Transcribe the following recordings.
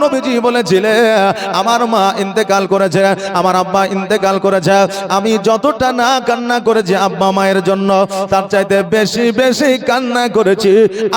নবীজি বলেছিলেন আমার মা ইন্তেকাল করেছে, আমার আব্বা ইন্তেকাল করেছে, আমি যতটা না কান্না করেছি আব্বা মায়ের জন্য তার চাইতে বেশি বেশি কান্না করেছি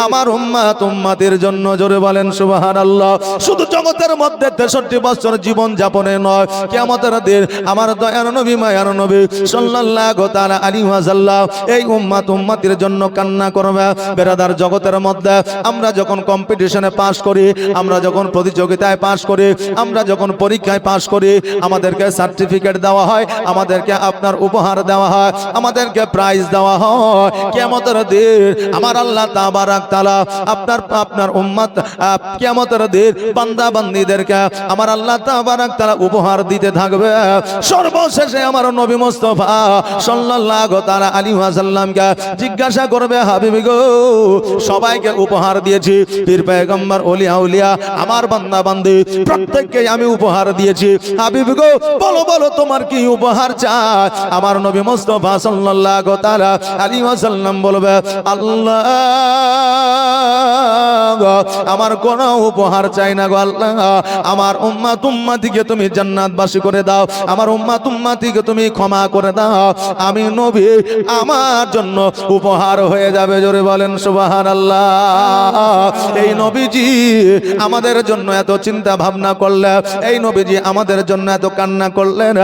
আমার উম্মাত উম্মাতের জন্য। জোরে বলেন সুবহানাল্লাহ। শুধু জগতের মধ্যে 63 বছর জীবন যাপনে নয়, কিয়ামতের দিন আমার দয়ার নবী মায়ার নবী সাল্লাল্লাহু তাআলা আলাইহি ওয়াসাল্লাম এই উম্মাত উম্মাতের জন্য কান্না করবে। বেরাদার, জগতের মধ্যে আমরা যখন কম্পিটিশনে পাস করি, আমরা যখন প্রতিযোগিতায় পাস করি, আমরা যখন পরীক্ষায় পাস করি, আমাদেরকে সার্টিফিকেট দেওয়া হয়, আমাদেরকে আপনার উপহার দেওয়া হয়, আমাদেরকে প্রাইজ দেওয়া হয়। কিয়ামতের দিন আমার আল্লাহ তাবারাক তাআলা আপনার উম্মত কিয়ামতের দিন বান্দা বান্দীদেরকে আমার আল্লাহ তাবারাক তাআলা উপহার দিতে থাকবে। সর্বশেষে আমার নবী মুস্তাফা সাল্লাল্লাহু তাআলা আলাইহি ওয়াসাল্লামকে জিজ্ঞাসা করবে, হাবিবি গো, সবাইকে উপহার দিয়েছি, পীর পয়গম্বর ওলিয়া উলিয়া আমার বান্দা বান্দি প্রত্যেককে আমি উপহার দিয়েছি, হাবিবি গো বলো বলো তোমার কি উপহার চাই? আমার নবী মুস্তাফা সাল্লাল্লাহু তাআলা আলাইহি ওয়াসাল্লাম বলবে, আল্লাহ আমার কোনো উপহার চাই না গো আল্লাহ, আমার উম্মাত উম্মাতিকে তুমি জান্নাতবাসী করে দাও, আমার উম্মাত উম্মাতিকে তুমি ক্ষমা করে দাও, আমি নবী আমার জন্য উপহার হয়ে যাবে। জোরে বলেন সুবহানাল্লাহ। এই নবীজি আমাদের জন্য এত চিন্তা ভাবনা করলেন, এই নবীজি আমাদের জন্য এত কান্না করলেন।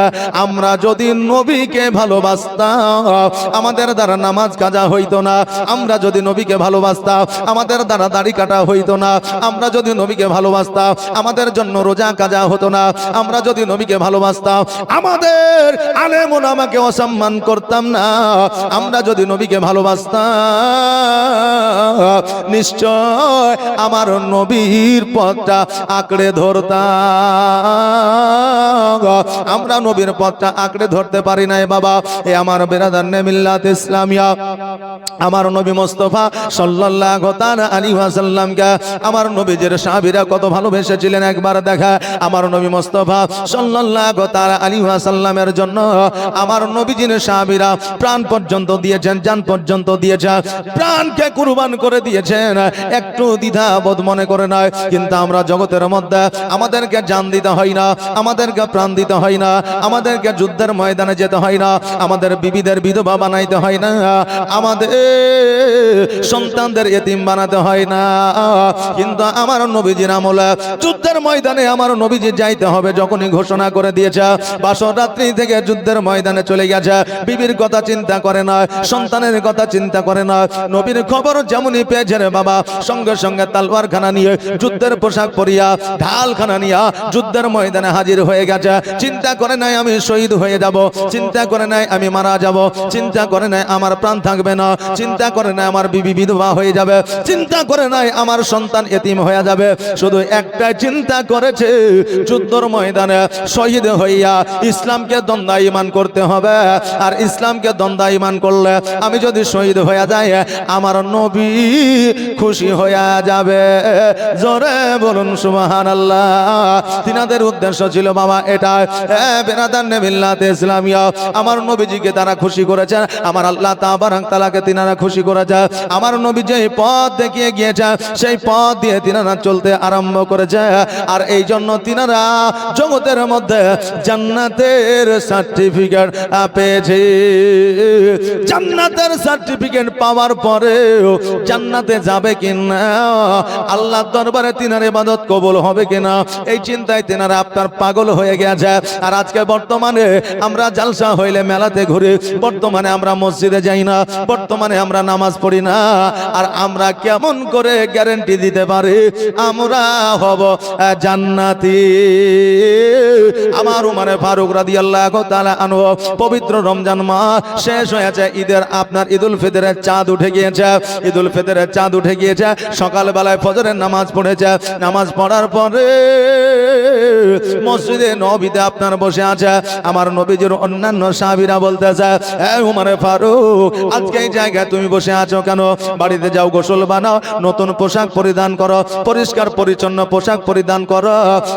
আমরা যদি নবীকে ভালোবাসতাম আমাদের দ্বারা নামাজ কাজা হইতো না, আমরা যদি নবীকে ভালোবাসতাম আমাদের দ্বারা দাড়ি কাটা হইতো না, আমরা যদি নবীকে ভালোবাসতাম আমাদের জন্য রোজা কাজা হতো না, আমরা যদি নবীকে ভালোবাসতাম আমাদের আলেম ওলামাকে অসম্মান করতাম না, আমরা যদি নবীকে ভালোবাসতাম নিশ্চয় আমার নবীর পথটা আঁকড়ে ধরতাম। আমরা নবীর পথটা আঁকড়ে ধরতে পারি নাই বাবা। এ আমার বেরাদার মিল্লাত ইসলামিয়া, আমার নবী মুস্তাফা সাল্লাল্লাহু তাআলা আলাইহি ওয়াসাল্লামকে আমার নবীজির সাহাবীরা কত ভালোবেসেছিলেন একবার দেখা। আমার নবী মুস্তাফা সাল্লাল্লাহু তাআলা আলাইহি ওয়াসাল্লামের জন্য আমার নবীজির সাহাবীরা প্রাণ পর্যন্ত দিয়েছেন, জান পর্যন্ত দিয়েছেন, প্রাণকে কুরবান করে দিয়েছেন, একটু দ্বিধাবোধ মনে করে নয়। কিন্তু আমরা জগতের মধ্যে আমাদেরকে জান দিতে হয় না, আমাদেরকে প্রাণ দিতে হয় না, আমাদেরকে যুদ্ধের ময়দানে যেতে হয় না, আমাদের বিবিদের বিধবা বানাইতে হয় না, আমাদের সন্তানদের এতিম বানাতে হয় না। কিন্তু আমার নবীজির আমলে যুদ্ধের ময়দানে আমার নবীজি যাইতে হবে যখনই ঘোষণা করে দিয়েছে, বাসর রাত্রি থেকে যুদ্ধের ময়দানে চলে গেছে, বিবির কথা চিন্তা করে না, সন্তানের কথা চিন্তা করে না, নবীর খবর যেমনই পেয়েছে রে বাবা সঙ্গে সঙ্গে তালওয়ারখানা নিয়ে যুদ্ধের পোশাক পরিয়া ঢালখানা নিয়ে যুদ্ধের ময়দানে হাজির হয়ে গেছে। চিন্তা করে নাই আমি শহীদ হয়ে যাব, চিন্তা করে নাই আমি মারা যাব, চিন্তা করে নাই আমার প্রাণ থাকবে না, চিন্তা করে নাই আমার বিবি বিধবা হয়ে যাবে, চিন্তা করে নাই আমার সন্তান এতিম হয়ে যাবে। শুধু একটাই চিন্তা করেছে, যুদ্ধের ময়দানে শহীদ হইয়া ইসলামকে দ্বন্দ্বায়মান করতে হবে। আর ইসলামকে দ্বন্দ্বায়মান করলে আমি যদি শহীদ হয়ে যাই আমার নবী খুশি হয়ে যাবে। জোরে বলুন সুবহানাল্লাহ। তিনাদের উদ্দেশ্য ছিল বাবা এটা, বেরাদার মিল্লাত ইসলামিয়া, আমার নবীজিকে তারা খুশি করেছে, আমার আল্লাহ তাবারাক তাআলাকে তিনারা খুশি করেছে। আমার নবী যে পথ দেখিয়ে গিয়েছে সেই পথ দিয়ে তিনারা চলতে আরম্ভ করেছে। আর এই জন্য তিনারা জগতের মধ্যে জান্নাতের সার্টিফিকেট পেয়েছে। জান্নাতের সার্টিফিকেট পাওয়ার পরে জান্নাতে যাবে কিনা, আল্লাহর দরবারে তিনার ইবাদত কবুল হবে কিনা, এই চিন্তায় তিনারা আপনার পাগল হয়ে গেছে। আর আজকে বর্তমানে আমরা জালসা হইলে মেলাতে ঘুরি, বর্তমানে আমরা মসজিদে যাই না, বর্তমানে আমরা নামাজ পড়ি না। আর আমরা কেমন করে গ্যারান্টি দিতে পারি আমরা হব জান্নাতি? আমার উমর ফারুক রাদিয়াল্লাহু তাআলা আনহু পবিত্র রমজান মাস শেষ হয়েছে, ঈদের আপনার ঈদুল ফিতরের চাঁদ উঠে গিয়েছে, ঈদুল ফিতরের চাঁদ উঠে গিয়েছে, সকালবেলায় ফজরের নামাজ পড়েছে, নামাজ পড়ার পরে মসজিদে নববীতে আপনার বসে আছে। আমার নবীজির অন্যান্য সাহাবীরা বলতেছে, এ উমর ফারুক আজকে এই জায়গায় তুমি বসে আছো কেন? বাড়িতে যাও, গোসল বানাও, নতুন পোশাক পরিধান করো, পরিষ্কার পরিচ্ছন্ন পোশাক পরিধান করো,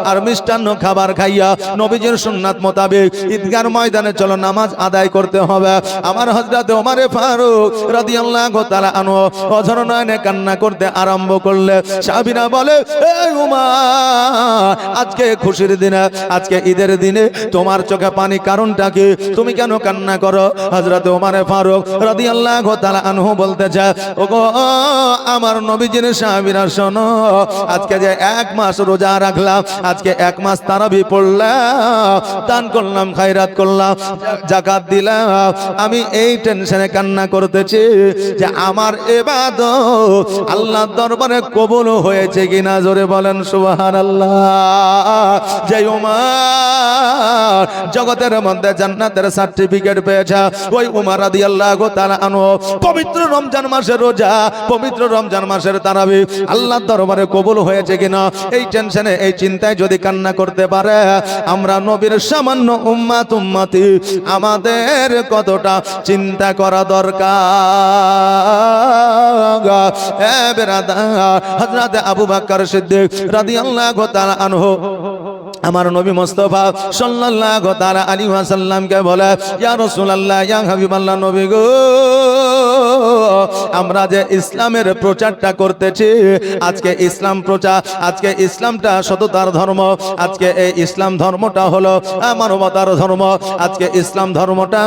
আর মিষ্টান্ন খাবার খাইয়া নবীজির সুন্নাত মোতাবেক ঈদগার ময়দানে চলো, নামাজ আদায় করতে হবে। আমার হযরত ওমর ফারুক রাদিয়াল্লাহু তাআলা আনহু অঝর নয়নে কান্না করতে আরম্ভ করলে। সাহাবীরা বলে, এ উমর আজকে খুশির দিনে, আজকে ঈদের দিনে তোমার চোখে পানি কারণটা কি? তুমি কেন কান্না করো? হযরত ওমর ফারুক রাদিয়াল্লাহু তাআলা আনহু বলতেছে, ওগো আমার নবীজির সাহাবীরা শোনো, আজকে যে 1 মাস রোজা রাখলাম, আজকে 1 মাস তারাবি পড়লাম, দান করলাম, খায়রাত করলাম, যাকাত দিলাম, আমি এই টেনশনে কান্না করতেছি যে আমার ইবাদত আল্লাহর দরবারে কবুল হয়েছে কিনা। জোরে বলেন সুবহানাল্লাহ। যে ওমর জগতের মধ্যে জান্নাতের সার্টিফিকেট পেয়েছে, ওই ওমর রাদিয়াল্লাহু তাআলা আনহু পবিত্র রমজান মাসের রোজা, পবিত্র রমজান মাসের তারাবি আল্লাহর দরবারে কবুল হয়েছে কিনা এই টেনশনে, এই চিন্তায় যদি কান্না করতে পারে, আমরা নবীর সামান্য উম্মতি আমাদের কতটা চিন্তা করা দরকার। এ বেরাদার, হযরত আবু বকর সিদ্দিক রাদিয়াল্লাহু তাআলা আনহু আমার নবী মুস্তাফা সাল্লাল্লাহু তাআলা আলাইহি ওয়াসাল্লামকে বলে, ইয়া রাসূলুল্লাহ, ইয়া হাবিবাল্লাহ, নবী গো, আমরা যে ইসলামের প্রচারটা করতেছি, আজকে ইসলাম প্রচার, আজকে ইসলামটা সততার ধর্ম, আজকে এই ইসলাম ধর্মটা হলো মানবতার ধর্ম, আজকে ইসলাম ধর্মটা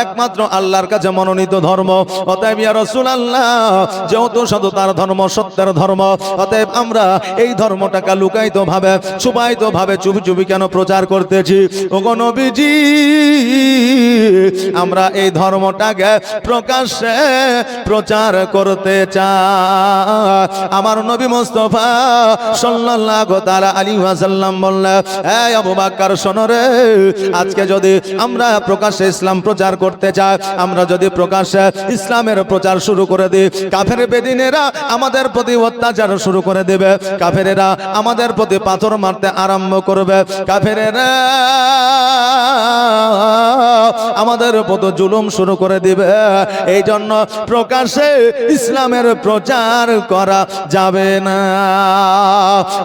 একমাত্র আল্লাহর কাছে মনোনীত ধর্ম। অতএব ইয়া রাসূলুল্লাহ, যেহেতু সততার ধর্ম, সত্যের ধর্ম, অতএব আমরা এই ধর্মটাকে লুকায়িত ভাবে, ছুপায়িত ভাবে, চুপি চুপি কেন প্রচার করতেছি? ওগো নবীজি, আমরা এই ধর্মটাকে প্রকাশ্যে প্রচার করতে চাই। আমার নবী মুস্তাফা সাল্লাল্লাহু তাআলা আলাইহি ওয়াসাল্লাম বললেন, এই আবু বকর শোনো রে, আজকে যদি আমরা প্রকাশ্যে ইসলাম প্রচার করতে চাই, আমরা যদি প্রকাশ্যে ইসলামের প্রচার শুরু করে দিই, কাফের বেদিনেরা আমাদের প্রতি অত্যাচার শুরু করে দেবে, কাফেরেরা আমাদের প্রতি পাথর মারতে আরম্ভ করবে, কাফেরেরা আমাদের প্রতি জুলুম শুরু করে দিবে। এই জন্য প্রকাশ্যে ইসলামের প্রচার করা যাবে না।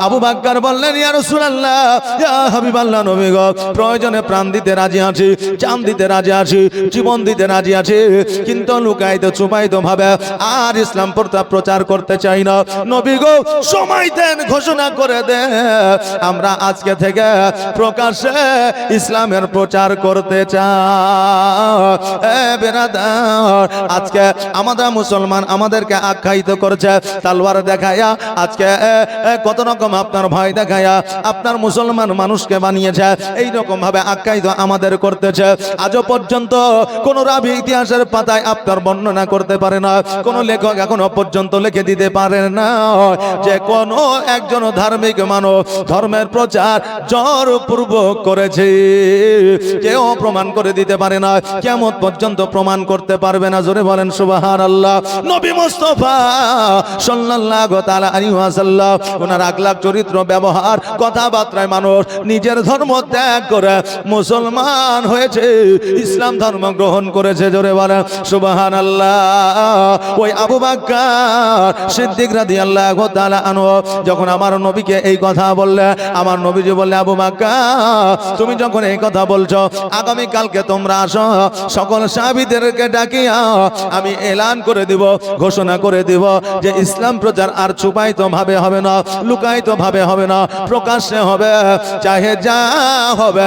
আবু বকর বললেন, ইয়া রাসূলুল্লাহ, ইয়া হাবিবাল্লাহ, নবী গো, প্রয়োজনে প্রাণ দিতে রাজি আছি, জান দিতে রাজি আছি, জীবন দিতে রাজি আছি, কিন্তু লুকায়িত চুপায়িত ভাবে আর ইসলাম প্রচার করতে চাই না। নবী গো, সময় দেন, ঘোষণা করে দেন, আমরা আজকে থেকে প্রকাশ্যে ইসলামের প্রচার করতে চাই। বেরাদার, আজকে আমাদের মুসলমান আমাদেরকে আখ্যায়িত করছে তালওয়ার দেখায়া, আজকে কত রকম আপনার ভয় দেখায়া আপনার মুসলমান মানুষকে বানিয়েছে, এই রকম ভাবে আখ্যায়িত আমাদের করতেছে। আজও পর্যন্ত কোন রাবি ইতিহাসের পাতায় আপনার বর্ণনা করতে পারে না, কোন লেখক এখনো পর্যন্ত লিখে দিতে পারে না যে কোন একজন ধার্মিক মানুষ ধর্মের প্রচার জোরপূর্বক করেছে। কেউ প্রমাণ করে দিতে পারে না, কিয়ামত পর্যন্ত প্রমাণ করতে পারবে না। জোরে বলেন সুবহানাল্লাহ। নবী মুস্তাফা সাল্লাল্লাহু তাআলা আলাইহি ওয়াসাল্লাম, ওনার আখলাক, চরিত্র, ব্যবহার, কথাবার্তায় মানুষ নিজের ধর্ম ত্যাগ করে মুসলমান হয়েছে, ইসলাম ধর্ম গ্রহণ করেছে। জোরে বলেন সুবহানাল্লাহ। ওই আবু বকর সিদ্দিক রাদিয়াল্লাহু তাআলা আনহু যখন আমার নবীকে এই কথা বললে, আমার নবীজি বললে, আবু বকর, তুমি যখন এই কথা বলছো, আগামী কালকে তোমরা আসো, সকল সাহাবীদেরকে ডাকিয়া আমি এলান করে দিব, ঘোষণা করে দিব যে ইসলাম প্রচার আর ছুপায়িত ভাবে হবে না, লুকায়িত ভাবে হবে না, প্রকাশ্যে হবে, চাহে যা হবে।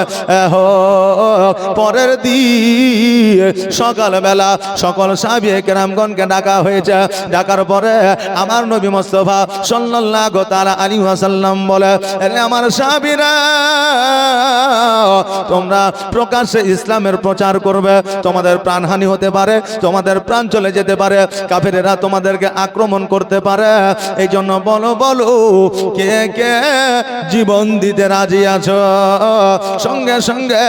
পরের দিন সকালবেলা সকল সাহাবী কেরামগণকে ডাকা হয়েছে। ডাকার পরে আমার নবী মুস্তাফা সাল্লাল্লাহু তাআলা আলাইহি ওয়াসাল্লাম বলে, আরে আমার সাহাবীরা, তোমরা প্রকাশ্যে ইসলামের প্রচার করবে, তোমাদের প্রাণহানি হতে পারে, তোমাদের প্রাণ চলে যেতে পারে, কাফেরেরা তোমাদেরকে আক্রমণ করতে পারে। এই জন্য বলো বলো, কে কে জীবন দিতে রাজি আছো? সঙ্গে সঙ্গে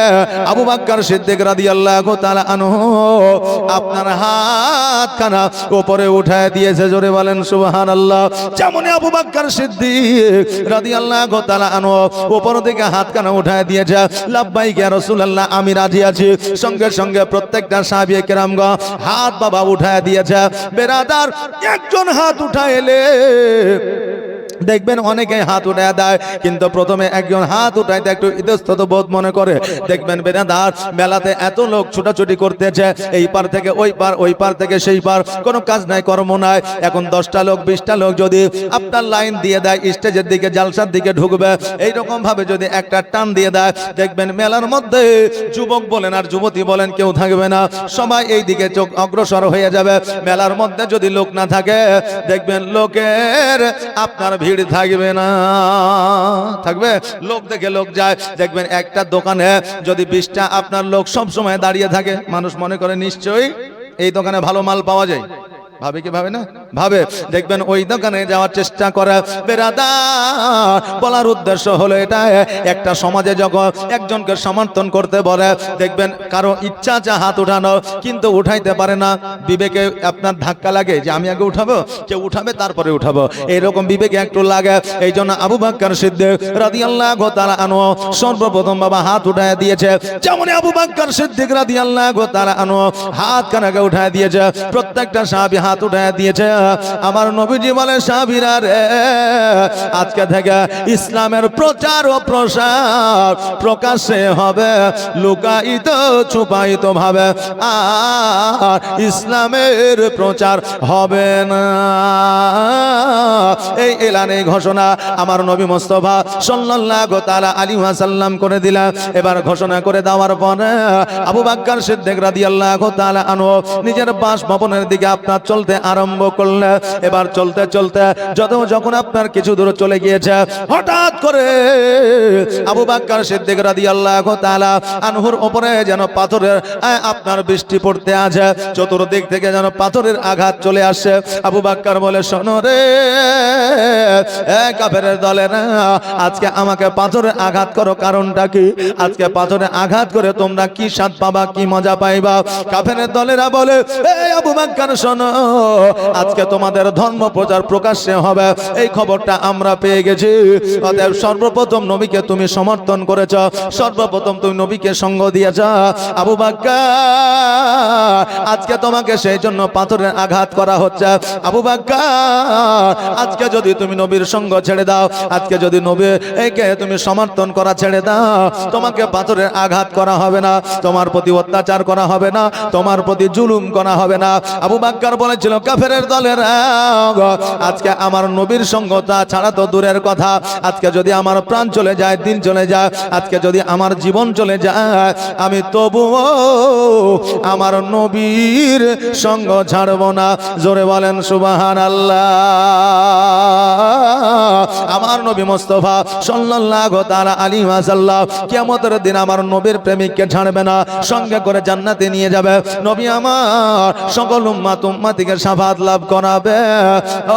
আবু বকর সিদ্দিক রাদিয়াল্লাহু তাআলা আনহু আপনার হাতখানা উপরে উঠায় দিয়েছে। জোরে বলেন সুবহানাল্লাহ। যেমন আবু বকর সিদ্দিক রাদিয়াল্লাহু তাআলা আনহু উপর থেকে হাতখানা উঠায় দিয়েছে, লাব্বাইক ইয়া রাসূলুল্লাহ, আমি রাজি আছি। সঙ্গে সঙ্গে প্রত্যেকটা সাহাবী কেরামগণ হাত বাবা উঠায় দিয়েছে। বেরাদার, একজন হাত উঠাইলে দেখবেন অনেকে হাত উঠায় দেয়, কিন্তু প্রথমে একজন হাত উঠাইতে একটু ইতস্তত বোধ মনে করে। দেখবেন বেনাদার মেলাতে এত লোক ছুটাছুটি করতেছে, এই পার থেকে ওই পার, ওই পার থেকে সেই পার, কোনো কাজ নাই কর্ম নাই। এখন 10টা লোক 20টা লোক যদি আপনার লাইন দিয়ে দেয় স্টেজের দিকে, জালসার দিকে ঢুকবে, এইরকম ভাবে যদি একটা টান দিয়ে দেয়, দেখবেন মেলার মধ্যে যুবক বলেন আর যুবতী বলেন কেউ থাকবে না, সবাই এই দিকে চোখ অগ্রসর হয়ে যাবে। মেলার মধ্যে যদি লোক না থাকে, দেখবেন লোকের আপনার ভিড় থাকবে না, থাকবে লোক দেখে লোক যায়। দেখবেন একটা দোকানে যদি 20টা আপনার লোক সব সময় দাঁড়িয়ে থাকে, মানুষ মনে করে নিশ্চয়ই এই দোকানে ভালো মাল পাওয়া যায়, ভাবে কি ভাবে না? ভাবে। দেখবেন ওই দোকানে যাওয়ার চেষ্টা করে। বেরাদার বলার উদ্দেশ্য হলো এটা, একটা সমাজে যখন একজনকে সমর্থন করতে বলে, দেখবেন কারো ইচ্ছা আছে হাত উঠানো, কিন্তু উঠাইতে পারে না, বিবেকে আপনার ধাক্কা লাগে যে আমি আগে উঠাবো, কেউ উঠাবে তারপরে উঠাবো, এইরকম বিবেকে একটু লাগে। এই জন্য আবু বকর সিদ্দিক রাদিয়াল্লাহু তাআলা আনহু সর্বপ্রথম বাবা হাত উঠায় দিয়েছে। যেমন আবু বকর সিদ্দিক রাদিয়াল্লাহু তাআলা আনহু হাত কানাকে উঠায় দিয়েছে, প্রত্যেকটা সাহাবী হাত উঠায় দিয়েছে। আমার নবীজি বলে, সাহাবীরা রে, আজকে থেকে ইসলামের প্রচার ও প্রসার প্রকাশ্যে হবে, লুকায়িত ছুপায়িত ভাবে আর ইসলামের প্রচার হবে না। এই এলানে ঘোষণা আমার নবী মুস্তাফা সাল্লাল্লাহু তাআলা আলাইহি ওয়াসাল্লাম করে দিলেন। এবার ঘোষণা করে দেওয়ার পরে আবু বকর সিদ্দিক রাদিয়াল্লাহু তাআলা আনহু নিজের বাসভবনের দিকে আপনার চলতে আরম্ভ করলেন। এবার চলতে চলতে যখন আপনার কিছু দূর চলে গিয়েছে, হঠাৎ করে আবু বকর সিদ্দিক রাদিয়াল্লাহু তাআলা আনহুর উপরে যেন পাথরের আপনার বৃষ্টি পড়তে আছে, চতুর্দিক থেকে যেন পাথরের আঘাত চলে আসে। আবু বকর বলে, শোনো রে কাফেরের দলেরা, আজকে আমাকে পাথরের আঘাত করো, কারণটা কি? আজকে পাথরের আঘাত করে তোমরা কি স্বাদ পাবা, কি মজা পাইবা? কাফেরের দলেরা বলে, এই আবু বকর শোনো, আজকে তোমাদের ধর্ম প্রচার প্রকাশ্যে হবে, এই খবরটা আমরা পেয়ে গেছি। অতএব সর্বপ্রথম নবীকে তুমি সমর্থন করেছ, সর্বপ্রথম তুমি নবীকে সঙ্গ দিয়েছ। আবু বকর, আজকে তোমাকে সেই জন্য পাথরের আঘাত করা হচ্ছে। আবু বকর, আজকে যদি তুমি নবীর সঙ্গ ছেড়ে দাও, আজকে যদি নবী একে তুমি সমর্থন করা ছেড়ে দাও, তোমাকে পাথরের আঘাত করা হবে না, তোমার প্রতি অত্যাচার করা হবে না, তোমার প্রতি জুলুম করা হবে না। আবু বকর বলেছিল, কাফেরের দলের আজকে আমার নবীর সঙ্গতা ছাড়া তো দূরের কথা, আজকে যদি আমার প্রাণ চলে যায়, দিন চলে যায়, আজকে যদি আমার জীবন চলে যায়, আমি তবুও আমার নবীর সঙ্গ ছাড়ব না। জোরে বলেন সুবহানাল্লাহ। আমার নবী মুস্তাফা সাল্লাল্লাহু তাআলা আলাইহি ওয়াসাল্লাম কিয়ামতের দিন আমার নবীর প্রেমিককে ছাড়বে না, সঙ্গে করে জান্নাতে নিয়ে যাবে। নবী আমার সকল উম্মতিকে শাফাআত লাভ করাবে।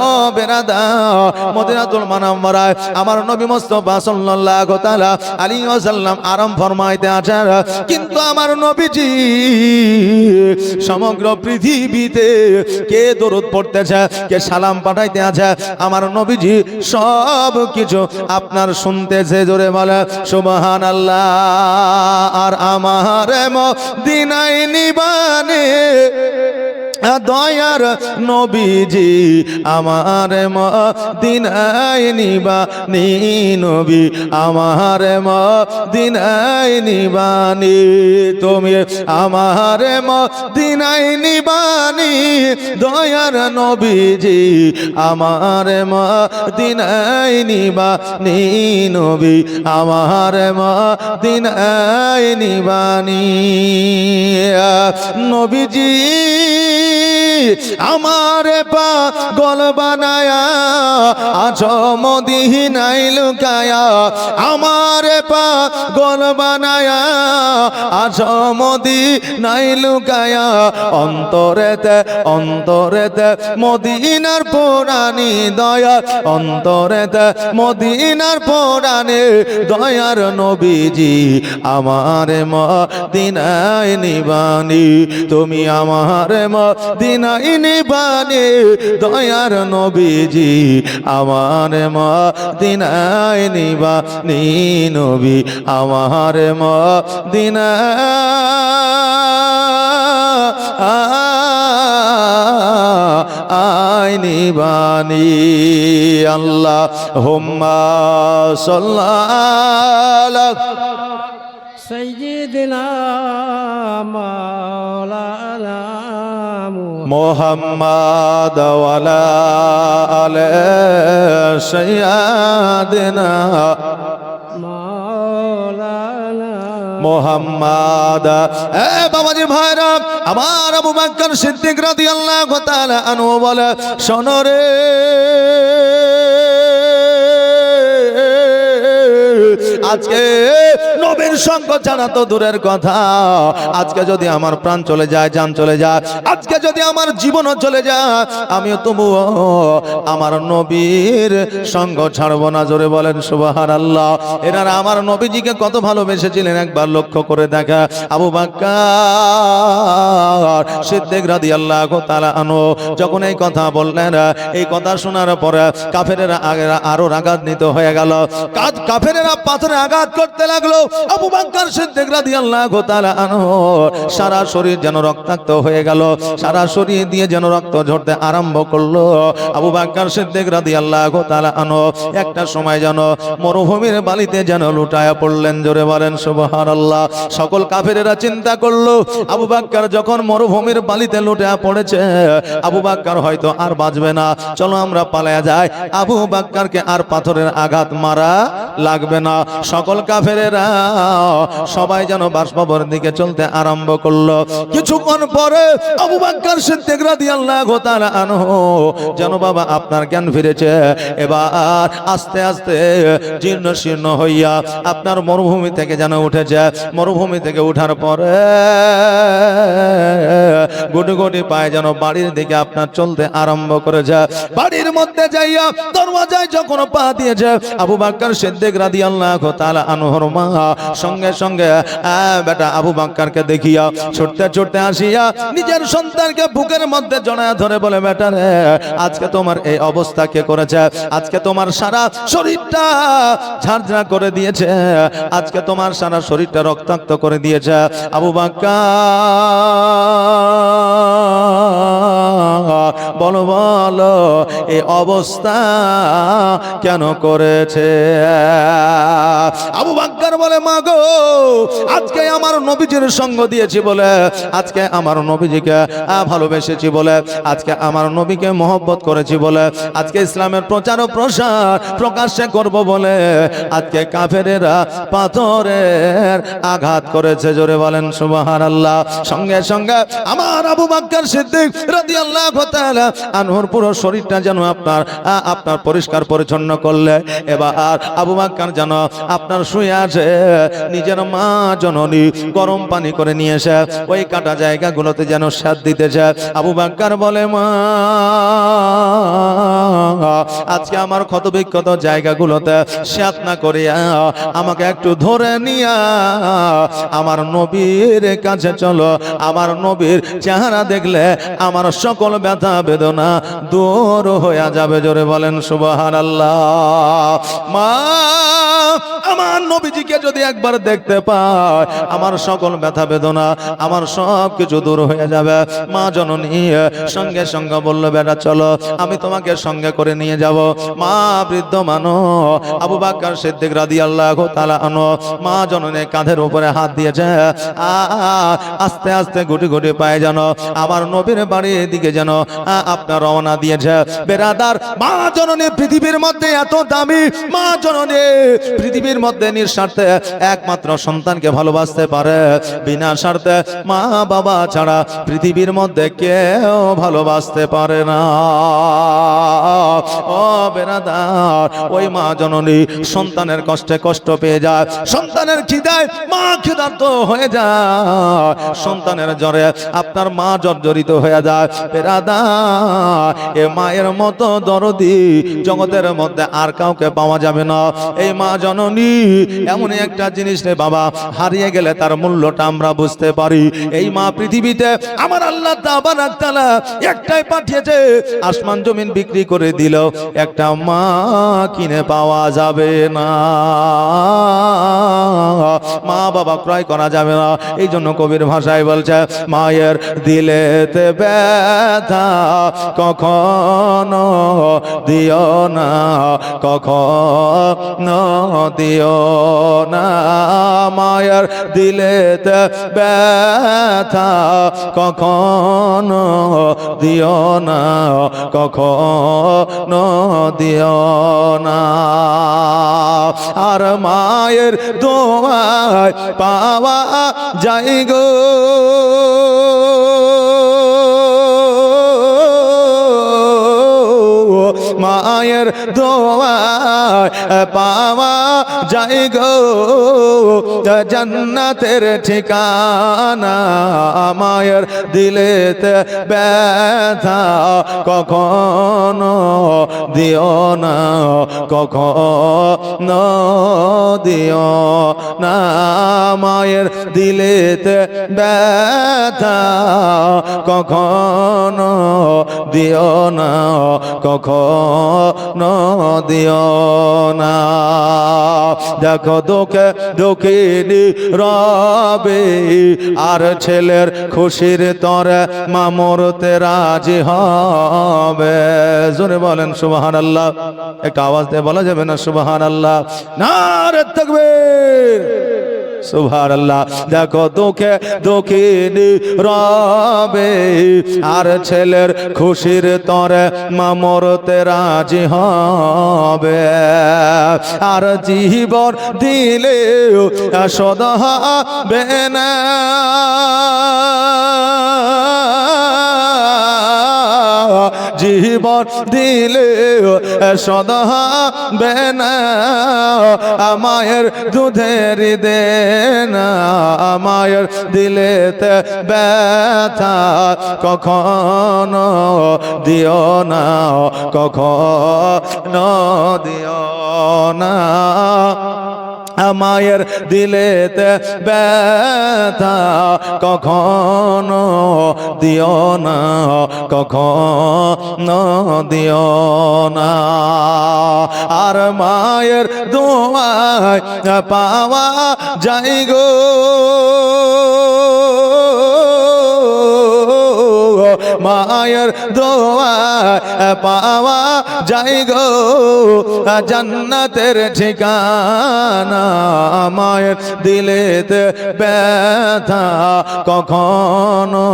ও বেরাদার, মদিনাতুল মুনাওয়ারায় আমার নবী মুস্তাফা সাল্লাল্লাহু তাআলা আলাইহি ওয়াসাল্লাম আরাম ফরমাইতে আছেন, কিন্তু আমার নবীজি সমগ্র পৃথিবীতে কে দরুদ পড়তেছে, কে সালাম পাঠাইতে আছে, আমার নবীজি সব কিছু আপনার শুনতেছে। জোরে বলে সুবহানাল্লাহ। আর আমার মদিনায় নিবানে দয়ার নবীজি, আমার মদিনায় নিবানি নবী, আমার মদিনায় নিবানি, তুমি আমার মদিনায় নিবানি দয়ার নবীজি, আমার মদিনায় নিবানি নবী, আমার মদিনায় নিবানি। নবীজি আমারে পাগল বানায়া আছো মদিনায় লুকায়া, আমারে পাগল বানায়া আছো মদিনায় লুকায়া, অন্তরেতে অন্তরেতে মদিনার পুরানি দয়া, অন্তরেতে মদিনার পুরানি দয়ার নবীজি, আমারে মদিনায় নিবানি, তুমি আমারে মদিনায় নিবানি দয়ার নবীজি, আমার মদিনায় নিবানি নবী, আমার মদিনায় আইনি বানি আল্লাহ হুম্মা সাল্লাল্লাহু سيدنا مولانا محمد وعلى آل سيدنا مولانا মোহাম্মদ। এ বাবাজি ভাইরা, আমার আবু বকর সিদ্দিক রাদিয়াল্লাহু তাআলা আনহু বলে, শোনো রে আজকে নবীর সঙ্গ ছাড়া তো দূরের কথা, আজকে যদি আমার প্রাণ চলে যায়, জান চলে যায়, আজকে যদি আমার জীবনও চলে যায়, আমিও তবুও আমার নবীর সঙ্গ ছাড়বো না। জোরে বলেন সুবহানাল্লাহ। এনারা আমার নবীজিকে কত ভালোবেসেছিলেন একবার লক্ষ্য করে দেখা। আবু বকর সিদ্দিক রাদিয়াল্লাহু তাআলা আনহু যখন এই কথা বললেন, এই কথা শোনার পরে কাফেরেরা আরো রাগান্বিত হয়ে গেল। কাফেরেরা পাথরে আঘাত করতে লাগলো। আবু বকর সিদ্দিক রাদিয়াল্লাহু তাআলা আনহু সারা শরীর যেন রক্তাক্ত হয়ে গেল, সারা শরীর দিয়ে যেন রক্ত ঝরতে আরম্ভ করলো। আবু বকর সিদ্দিক রাদিয়াল্লাহু তাআলা আনহু একটা সময় যেন মরুভূমির বালিতে যেন লুটায়া পড়লেন। জোরে বলেন সুবহানাল্লাহ। সকল কাফেরেরা চিন্তা করলো, আবু বকর যখন মরুভূমির বালিতে লুটায়া পড়েছে, আবু বকর হয়তো আর বাঁচবে না, চলো আমরা পালায়া যাই, আবু বকরকে আর পাথরের আঘাত মারা লাগবে না। সকল কাফেরেরা সবাই যেন বাসভবনের দিকে চলতে আরম্ভ করলো। কিছুক্ষণ পরে আবু বকর সিদ্দিক রাদিয়াল্লাহু তাআলা আনহু যেন বাবা আপনার জ্ঞান ফিরেছে, এবার আস্তে আস্তে জীর্ণ শীর্ণ হইয়া আপনার মরুভূমি থেকে যেন উঠেছে। মরুভূমি থেকে উঠার পরে গুটি গুটি পায়ে যেন বাড়ির দিকে আপনার চলতে আরম্ভ করেছে। বাড়ির মধ্যে যাইয়া দরওয়াজায় যখন পা দিয়েছে, আবু বকর সিদ্দিক রাদিয়াল্লাহু তাআলা আনহুর মা সঙ্গে সঙ্গে বেটা আবু বকরকে দেখিয়া ছুটতে ছুটতে আসিয়া নিজের সন্তানকে বুকের মধ্যে জড়ায়া ধরে বলে, বেটা রে, আজকে তোমার এই অবস্থা কে করেছে? আজকে তোমার সারা শরীরটা ঝাড়ঝাড় করে দিয়েছে, আজকে তোমার সারা শরীরটা রক্তাক্ত করে দিয়েছে। আবু বকর বলো বলো এই অবস্থা কেন করেছে? আবু বকর বলে, মা গো, আজকে আমার নবীজির সঙ্গ দিয়েছি বলে, আজকে আমার নবীজিকে ভালোবেসেছি বলে, আজকে আমার নবীকে মহব্বত করেছি বলে, আজকে ইসলামের প্রচার ও প্রসার প্রকাশ্যে করব বলে আজকে কাফেরেরা পাথরের আঘাত করেছে। জোরে বলেন সুবহানাল্লাহ। সঙ্গে সঙ্গে আমার আবু বকর সিদ্দিক রাদিয়াল্লাহু তাআলা আনহুর পুরো শরীরটা যেন আপনার পরিষ্কার পরিচ্ছন্ন করলে। এবার আবু বকর যেন আপনার শুয়ে আছে, নিজের মা জননী গরম পানি করে নিয়ে এসে ওই কাটা জায়গাগুলোতে যেন স্বাদ দিতেছে। আবু বকর বলে, মা, আজকে আমার ক্ষত বিক্ষত জায়গাগুলোতে স্বাদ না করিয়া আমাকে একটু ধরে নিয়া আমার নবীর কাছে চলো, আমার নবীর চেহারা দেখলে আমার সকল ব্যথা বেদনা দূর হয়ে যাবে। জোরে বলেন সুবহানাল্লাহ। মা আমার নবীজিকে যদি একবার দেখতে পায়, আমার সকল ব্যথা বেদনা, আমার সব কিছু দূর হয়ে যাবে। মা জননী সঙ্গে সঙ্গে বলল, বেটা চলো, আমি তোমাকে সঙ্গে করে নিয়ে যাব। মা বৃদ্ধ মানুষ আবু বকর সিদ্দিক রাদিয়াল্লাহু তাআলা আনহু মা জননীর কাঁধের উপরে হাত দিয়েছে, আস্তে আস্তে গুটি গুটি পায়ে যেন আমার নবীর বাড়ির দিকে যেন আপনার রওনা দিয়েছে। বেরাদার, মা জননী পৃথিবীর মধ্যে এত দামি, মা জননী পৃথিবীর মধ্যে নিঃস্বার্থে একমাত্র সন্তানকে ভালোবাসতে পারে। বিনা স্বার্থে মা বাবা ছাড়া পৃথিবীর মধ্যে কেউ ভালোবাসতে পারে না। ও বেরাদার, ওই মা জননী সন্তানের কষ্টে কষ্ট পেয়ে যায়, সন্তানের খিদায় মা ক্ষুধার্ত হয়ে যায়, সন্তানের জ্বরে আপনার মা জর্জরিত হয়ে যায়। বেরাদার, এ মায়ের মতো দরদি জগতের মধ্যে আর কাউকে পাওয়া যাবে না। এই মা জননী এমন একটা জিনিস রে বাবা, হারিয়ে গেলে তার মূল্যটা আমরা বুঝতে পারি। এই মা পৃথিবীতে আমার আল্লাহ তাবারাক তাআলা একটাই পাঠিয়েছে, আসমান জমিন বিক্রি করে দিল একটা মা কিনে পাওয়া যাবে না। মা বাবা ক্রয় করা যাবে না। এই জন্য কবির ভাষায় বলছে মায়ের দিলেতে ব্যথা কখনো দিও না, কখনো দিও না, মায়ের দিলেতে ব্যথা কখনো দিও না, কখনো দিও না। আর মায়ের দোয়ায় পাওয়া যায় গো মায়ের দোয়ায় পাওয়া যায় গো জান্নাতের ঠিকানা। মায়ের দিলেতে ব্যথা কখনো দিও না, কখনো দিও না, মায়ের দিলেতে ব্যথা কখনো দিও না, কখনো দিও না। দেখো দুঃখে দুঃখিনী রবে আর ছেলের খুশির তরে মা মরতে রাজি হবে। জোরে বলেন সুবহানাল্লাহ। একটা আওয়াজ দিয়ে বলা যাবে না সুবহানাল্লাহ? নারে তাকবীর, সুবহানাল্লাহ। দেখো দুঃখে দুঃখিনী রবে আর ছেলের খুশির তরে মা মরতে রাজি হবে। আর জীবন দিলেও শোধ হবে না, জীবন দিলেও শোধ হবে না, মায়ের দুধের দেনা, মায়ের দিলেতে ব্যথা কখনো দিও না, কখনো দিও না, মায়ের দিলেতে ব্যথা কখনো দিও না, কখনো দিও না। আর মায়ের দোয়ায় পাওয়া যায় গো মায়ের দোয়ায় পাওয়া যায় গো জান্নাতের ঠিকানা। মায়ের দিলেতে ব্যথা কখনো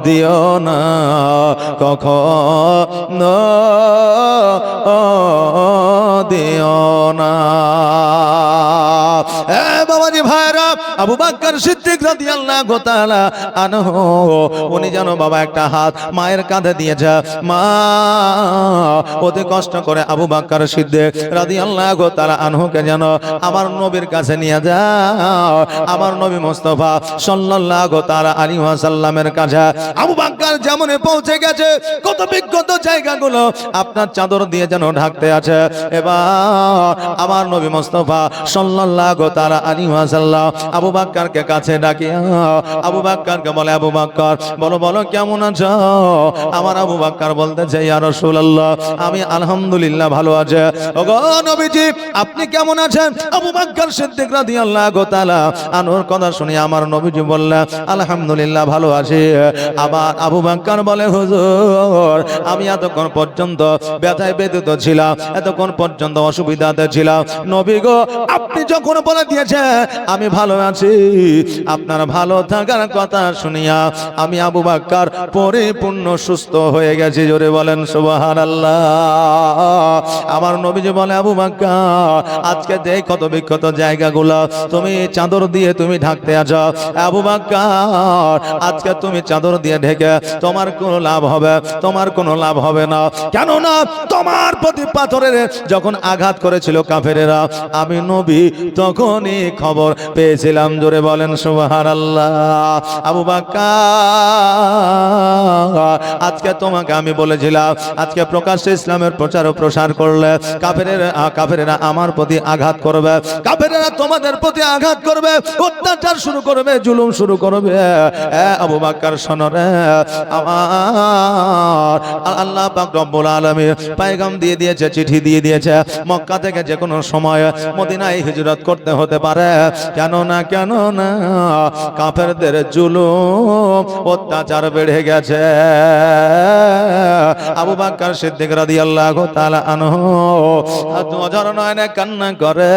দিও না, কখনো দিও না। বাবাজি ভাইরা, আবু বকর সিদ্দিক রাদিয়াল্লাহু তাআলা আনহু উনি যেন বাবা একটা হাত মায়ের কাঁধে দিয়েছে। মা অতি কষ্ট করে আবু বকর সিদ্দিক রাদিয়াল্লাহু তাআলা আনহুকে যেন আমার নবীর কাছে নিয়ে যাও। আমার নবী মুস্তাফা সাল্লাল্লাহু তাআলা আলাইহি ওয়াসাল্লামের কাছে আবু বকর যেমন পৌঁছে গেছে, কত বিখ্যাত জায়গাগুলো আপনার চাদর দিয়ে যেন ঢাকতে আছে। এবার আমার নবী মুস্তাফা সাল্লাল্লাহু তাআলা আলাইহি ওয়াসাল্লাম আবু বকরকে কাছে ডাকিয়া আবু বকরকে বলে, আবু বকর বলো বলো কেমন আছো? আমার আবু বকর বলতেছে, ইয়া রাসূলুল্লাহ আমি আলহামদুলিল্লাহ ভালো আছি। ওগো নবীজি আপনি কেমন আছেন? আবু বকর সিদ্দিক রাদিয়াল্লাহু তাআলা আনহুর কথা শুনে আমার নবীজি বললেন, আলহামদুলিল্লাহ ভালো আছি। আবার আবু বকর বলে, হুজুর আমি এতক্ষণ পর্যন্ত ব্যথায় ব্যথিত ছিলাম, এতক্ষণ পর্যন্ত অসুবিধাতে ছিলাম, নবী গো আপনি যখন বলে দিয়েছে আমি ভালো আছি, আপনার ভালো থাকার কথা শুনিয়া আমি আবু বকর পরিপূর্ণ সুস্থ হয়ে গেছি। জোরে বলেন সুবহানাল্লাহ। আমার নবীজি বলে, আবু বকর আজকে দেখ কত বিখ্যাত জায়গাগুলো তুমি চাদর দিয়ে তুমি ঢাকতে আছো। আবু বকর আজকে তুমি চাদর দিয়ে ঢেকে তোমার কোনো লাভ হবে? তোমার কোনো লাভ হবে না। কেন না? তোমার প্রতি পাথরের যখন আঘাত করেছিল কাফেরেরা, আমি নবী তখনই খবর পেয়েছিলাম। জোরে বলেন সুবহানাল্লাহ। আবু বকর আজকে তোমাকে আমি বলেছিলাম আজকে প্রকাশ্যে ইসলামের প্রচার ও প্রসার করলে কাফেরেরা আমার প্রতি আঘাত করবে, কাফেরেরা তোমাদের প্রতি আঘাত করবে, অত্যাচার শুরু করবে, জুলুম শুরু করবে। আবু বকর শোনো রে, আমার আল্লাহ পাক রব্বুল আলামিন পয়গাম দিয়ে দিয়েছে, চিঠি দিয়ে দিয়েছে, মক্কা থেকে যে কোনো সময় মদিনায় হিজরত করতে হতে পারে। কেন না কাফেরদের জুলুম অত্যাচার বেড়ে গেছে। আবু বকর সিদ্দিক রাদিয়াল্লাহু তাআলা আনহু নজর নয়নে কান্না করে।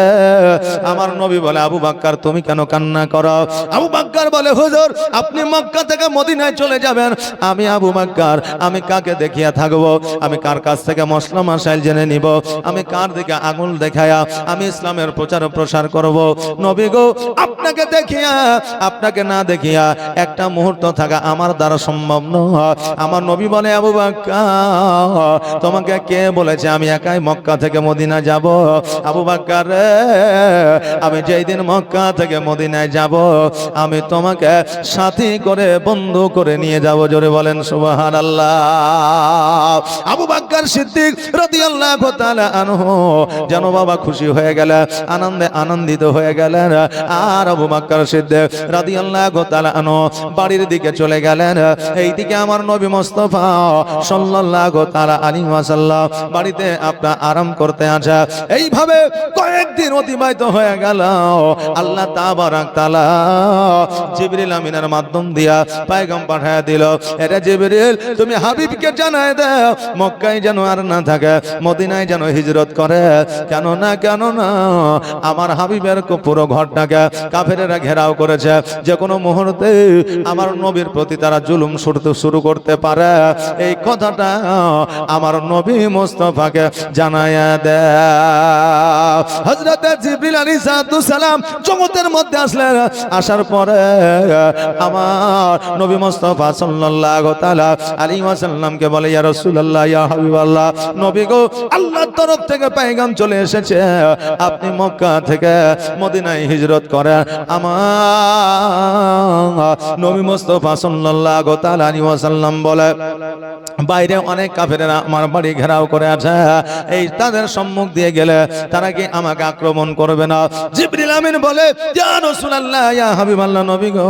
আমার নবী বলে, আবু বকর তুমি কেন কান্না করো? আবু বকর বলে, হুজুর আপনি মক্কা থেকে মদিনায় চলে যাবেন, আমি আবু বকর আমি কাকে দেখিয়া থাকবো? আমি কার কাছ থেকে মশলা মাসাইল জেনে নিব? আমি কার দিকে আঙুল দেখায়া আমি ইসলামের প্রচার প্রসার করব? নবী গো, আপনাকে দেখিয়া আপনাকে না দেখিয়া একটা মুহূর্ত থাকা আমার দ্বারা সম্ভব নয়। আমার নবী বলে, আবু বকর তোমাকে কে বলেছে আমি একাই মক্কা থেকে মদিনা যাব? আবু বকর রে, আমি যেই দিন মক্কা থেকে মদিনায় যাব আমি তোমাকে সাথী করে বন্ধু করে নিয়ে যাব। জোরে বলেন সুবহানাল্লাহ। আবু বকর সিদ্দিক রাদিয়াল্লাহু তাআলা আনহু যেন বাবা খুশি হয়ে গেলেন, আনন্দে আনন্দিত হয়ে গেলেন। আর আবু বকর সিদ্দিক রাদিয়াল্লাহু তাআলা আনহু বাড়ির দিকে চলে গেলেন। এইদিকে আমার নবী মুস্তাফা সাল্লাল্লাহু তাআলা আলাইহি ওয়াসাল্লাম বাড়িতে আপনার আরাম করতে আছে। এইভাবে কয়েকদিন অতিবাহিত হয়ে গেল। আল্লাহ তাবারাক তাআলা জিবরিল আমিনের মাধ্যম দিয়া পয়গাম পাঠিয়ে দিল, এটা জিবরিল তুমি হাবিবকে জানায় দাও মক্কায় যেন আর না থাকে, মদিনায় যেন হিজরত করে। কেন না আমার হাবিবের পুরো ঘরটাকে কাফেরেরা ঘেরাও করেছে। যে কোনো মুহূর্তে আমার নবীর প্রতি তারা জুলুম শুরু করতে পারে। এই কথাটা আমার নবী মুস্তাফাকে জানায়া দেয়। হযরত জিবরিল আলাইহিস সালাম জগতের মধ্যে আসলেন। আসার পরে আমার নবী মুস্তাফা সাল্লাল্লাহু তাআলা আলাইহি ওয়াসাল্লামকে বলে, ইয়া রাসূলুল্লাহ, ইয়া হাবিবাল্লাহ, নবী গো আল্লাহর তরফ থেকে পয়গাম চলে এসেছে, আপনি মক্কা থেকে মদিনায় হিজরত করেন। আমার নবী মুস্তাফা সাল্লাল্লাহু তাআলা আলাইহি ওয়াসাল্লাম বলে, বাইরে অনেক কাফেরেরা আমার বাড়ি ঘেরাও করে আছে, এই তাদের সম্মুখ দিয়ে গেলে তারা কি আমাকে আক্রমণ করবে না? জিবরিল আমিন বলে, ইয়া রাসূলুল্লাহ, ইয়া হাবিবাল্লাহ, নবী গো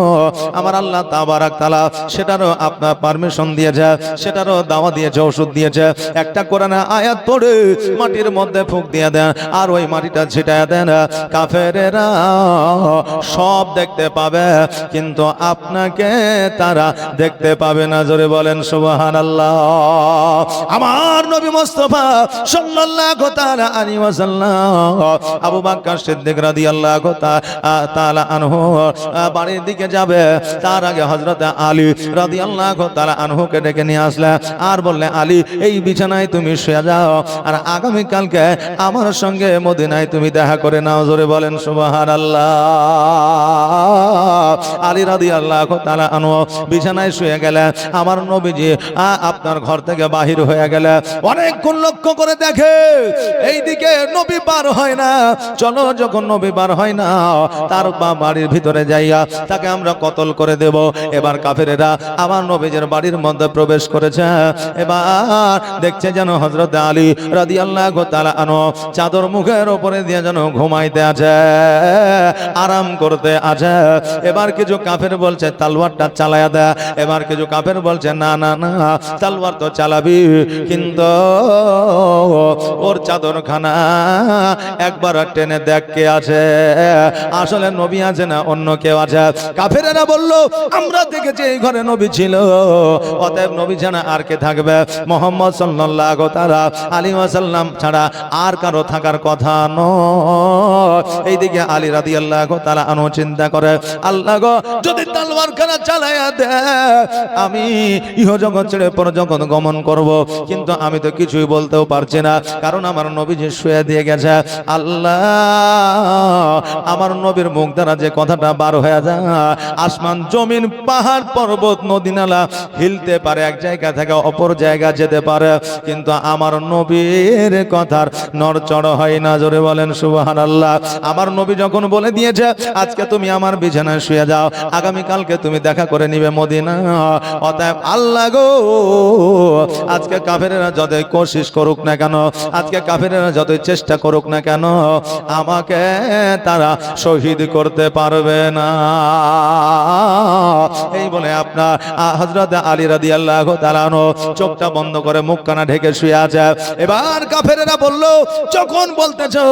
আমার আল্লাহ তাবারাক তাআলা সেটারও আপনার পারমিশন দিয়েছে, সেটারও দাওয়া দিয়েছে, ওষুধ দিয়েছে। একটা কোরআনের আয়াত পড়ে মাটির মধ্যে ফুঁক দিয়ে দেন আর ওই মাটিটা ছিটায় দেন, কাফেরেরা সব দেখতে পাবে কিন্তু আপনাকে তারা দেখতে পাবে না। জোরে বলেন সুবহানাল্লাহ। আমার নবী মুস্তাফা সাল্লাল্লাহু তাআলা আলাইহি ওয়াসাল্লাম আবু বকর সিদ্দিক রাদিয়াল্লাহু তাআলা আনহু বাড়ির দিকে যাবে, তার আগে হযরত আলী রাদিয়াল্লাহু তাআলা আনহুকে ডেকে নিয়ে আসলেন আর বললেন, আলী এই বিছানায় তুমি শুয়ে যাও আর আগামী কালকে আমার সঙ্গে মদিনায় তুমি দেখা করে নাও। জোরে বলেন সুবহানাল্লাহ। আলী রাদিয়াল্লাহু তাআলা আনহু বিছানায় শুয়ে গেলেন। আমার নবীজি আপনার ঘর থেকে বাহির হয়ে গেলে অনেকক্ষণ লক্ষ্য করে দেখে এইদিকে নবী পার হয় না। চলো, যখন নবী পার হয় না তার বাড়ির ভিতরে যাইয়া তাকে আমরা কতল করে দেব। এবার কাফেরেরা আমার নবীজের বাড়ির মধ্যে প্রবেশ করেছে। এবার দেখছে যেন হযরত আলী রাদিয়াল্লাহু তাআলা আনহু চাদর মুখের উপরে দিয়ে যেন ঘুমাইতে আছে, আরাম করতে আছে। এবার কিছু কাফের বলছে তলোয়ারটা চালায়া দেয়, এবার কিছু কাফের বলছে না না না তলোয়ার তো চালাবি কিন্তু ওর চাদরখানা একবার টেনে দেখ কে আছে, আসলে নবী আছে না অন্য কেউ আছে। কাফেরেরা বলল, আমরা দেখেছি এই ঘরে নবী ছিল, অতএব নবী ছাড়া আর কে থাকবে? মুহাম্মদ সাল্লাল্লাহু তাআলা আলাইহি ওয়াসাল্লাম ছাড়া আর কারো থাকার কথা নয়। এইদিকে আলী রাদিয়াল্লাহু তাআলা আনহু চিন্তা করে, আল্লাহ গো যদি তলোয়ারখানা চালায়া দেয় আমি ইহজগৎ ছেড়ে পরজগৎ গমন করব, কিন্তু আমি তো কিছুই বলতেও পারছি না, কারণ আমার নবী যে শুয়ে দিয়ে গেছে। আল্লাহ আমার নবীর মুখ দ্বারা যে কথাটা বার হয়ে যায়, আসমান জমিন পাহাড় পর্বত নদী নালা হিলতে পারে, এক জায়গা থেকে অপর জায়গা যেতে পারে, কিন্তু আমার নবীর কথার নড়চড় হয় না। জোরে বলেন সুবহানাল্লাহ। আমার নবী যখন বলে দিয়েছে আজকে তুমি আমার বিছানায় শুয়ে যাও, আগামীকালকে তুমি দেখা করে নিবে মদিনা। অতএব আল্লাহ গো, আজকে কাফেরেরা যতই কোশিশ করুক না কেন, আজকে কাফেরেরা যতই চেষ্টা করুক না কেন, আমাকে তারা শহীদ করতে পারবে না। এই বলে আপনার হযরত আলী রাদিয়াল্লাহু তাআলা চোখটা বন্ধ করে মুখখানা ঢেকে শুয়ে আছে। এবার কাফেরেরা বলল, যখন বলতেছো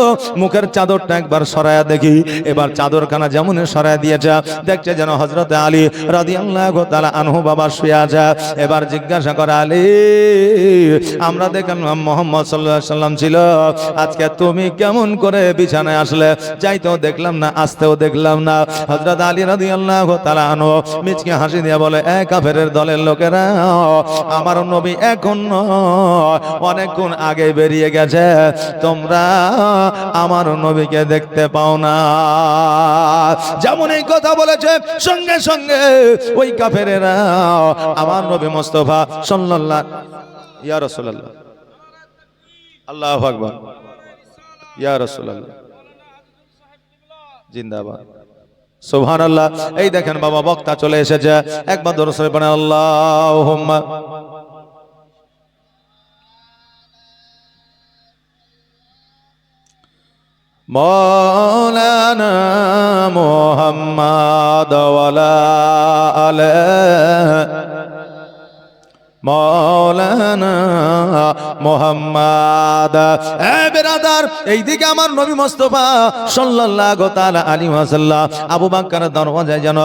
মুখের চাদরটা একবার সরায়া দেখি। এবার চাদরখানা যেমন সরায়া দিয়েছে, দেখছে যেন হযরত আলী রাদিয়াল্লাহু তাআলা আনহু বাবা শুয়ে আছে। এবার জিজ্ঞাসা করে, আলী, আমরা দেখলাম মুহাম্মদ সাল্লাল্লাহু আলাইহি সাল্লাম ছিল, আজকে তুমি কেমন করে বিছানায় আসলে? যাইতেও দেখলাম না, আসতেও দেখলাম না। হযরত আলী রাদিয়াল্লাহু তাআলা আনহু মিচকে হাসি দিয়ে বলে, এ কাফেরের দলের লোকেরা, আমার নবী এখন অনেকক্ষণ আগে বেরিয়ে গেছে, তোমরা আমার নবীকে দেখতে পাও না। যেমন এই কথা বলেছে, সঙ্গে সঙ্গে ওই কাফেরেরা আমার নবী মুস্তাফা সাল্লাল্লাহু ইয়া রাসূলুল্লাহ, আল্লাহু আকবার, ইয়া রাসূলুল্লাহ, জিন্দাবাদ, সুবহানাল্লাহ। এই দেখেন বাবা, বক্তা চলে এসেছে, একবার দরুদ শরীফ পড়েন, আল্লাহুম্মা মাওলানা মুহাম্মাদ ওয়ালা আলিহি মাওলানা মুহাম্মাদ। এ বেরাদার, এইদিকে আমার নবী মুস্তাফা সাল্লাল্লাহু তাআলা আলাইহি ওয়াসাল্লাম আবু বকরের দরওয়াজায় যেন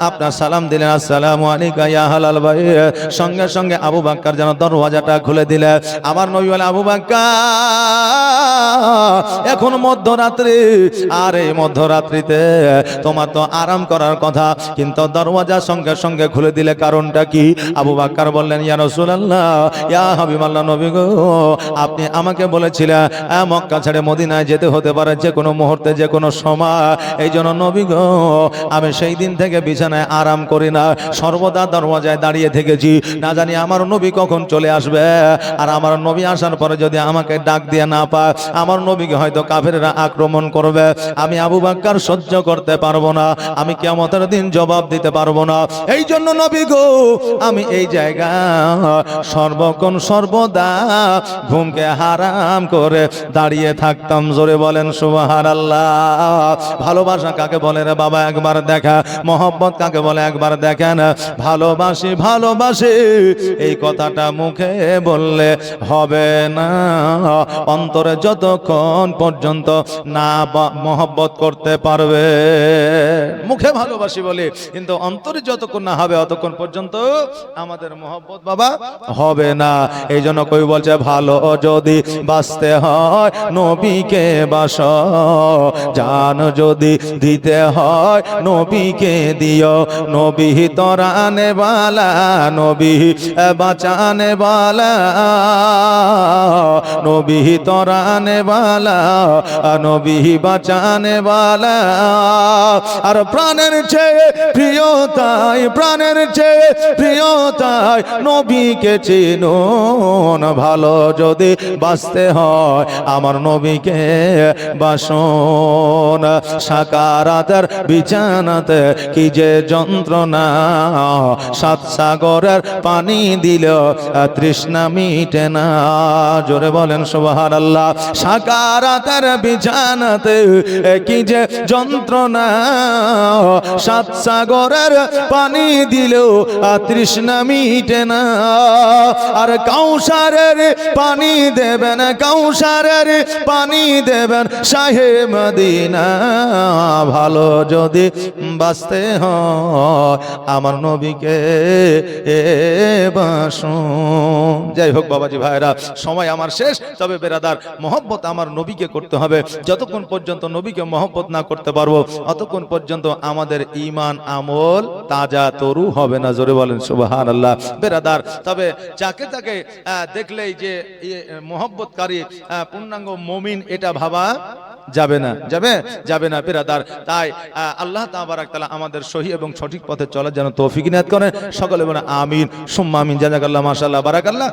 আপনার সালাম দিলেন, আসসালামু আলাইকা ইয়া আহলাল বাইত। সঙ্গে সঙ্গে আবু বকর যেন দরওয়াজাটা খুলে দিলেন। আমার নবী বলে, আবু বকর, এখন মধ্যরাত্রি, আর এই মধ্যরাত্রিতে তোমার তো আরাম করার কথা, কিন্তু দরওয়াজা সঙ্গে সঙ্গে খুলে দিলে কারণটা কি? আবু বকর বললেন, ইয়া রাসূলুল্লাহ, ইয়া হাবিবাল্লাহ, নবী গো, আপনি আমাকে বলেছিলেন মক্কা ছেড়ে মদিনায় যেতে হতে পারে যে কোনো মুহূর্তে, যে কোনো সময়। এই জন্য নবী গো, আমি সেই দিন থেকে বিছানায় আরাম করি না, সর্বদা দরওয়াজায় দাঁড়িয়ে থেকেছি। না জানি আমার নবী কখন চলে আসবে, আর আমার নবী আসার পরে যদি আমাকে ডাক দিয়ে না পায়, আমার নবীকে হয়তো কাফেররা আক্রমণ করবে। আমি আবু বকর সহ্য করতে পারবো না, আমি কিয়ামতের দিন জবাব দিতে পারবো না। এই জন্য নবী গো, আমি এই জায়গা সর্বক্ষণ সর্বদা ঘুমকে হারাম করে দাঁড়িয়ে থাকতাম। জোরে বলেন সুবহানাল্লাহ। ভালোবাসা কাকে বলে রে বাবা, একবার দেখা। মহব্বত কাকে বলে, একবার দেখেন। ভালোবাসি ভালোবাসি এই কথাটা মুখে বললে হবে না, অন্তরে যতক্ষণ পর্যন্ত না মহব্বত করতে পারবে। মুখে ভালোবাসি বলে, কিন্তু অন্তরে যতক্ষণ না হবে অতক্ষণ পর্যন্ত আমাদের মহব্বত বাবা হবে না। এই জন্য কই বলছে, ভালো যদি বাঁচতে হয় নবীকে বাসো, জান যদি দিতে হয় নবীকে দিও। নবী তরানে বালা, নবী বাঁচানে বালা, নবী তরানে বালা, নবী বাঁচানে বালা। আর প্রাণের চেয়ে প্রিয় তাই, প্রাণের চেয়ে প্রিয় তাই নবীকে চিনুন। ভালো যদি বাঁচতে হয় আমার নবীকে বাসুন। সাকারাতের বিছানাতে কি যে যন্ত্রণা, সাত সাগরের পানি দিল তৃষ্ণা মিটে না। জোরে বলেন সুবহানাল্লাহ। সাকারাতের বিছানাতে কি যে যন্ত্রণা, সাত সাগরের পানি দিল তৃষ্ণা মিটে না। আর কাউসারের পানি দেবেন, কাউসারের পানি দেবেন শাহে মদিনা। ভালো যদি বাঁচতে হয় আমার নবীকে বাসুন। যাই হোক বাবাজি ভাইরা, সময় আমার শেষ। তবে বেরাদার, মহব্বত আমার নবীকে করতে হবে। যতক্ষণ পর্যন্ত নবীকে মহব্বত না করতে পারবো অতক্ষণ পর্যন্ত আমাদের ঈমান আমল তাজা তরু হবে না। জোরে বলেন সুবহানাল্লাহ। বেরাদার, তবে যাকে তাকে দেখলেই যে মহব্বতকারী পূর্ণাঙ্গ মুমিন এটা ভাবা যাবে না, যাবে না বেরাদার। তাই আল্লাহ তাবারাক তাআলা আমাদের সহি এবং সঠিক পথে চলার জন্য তৌফিক ইনায়াত করেন। সকলে বলেন আমিন সুম্মা আমিন। জাযাকাল্লাহ, মাশাআল্লাহ, বারাকাল্লাহ।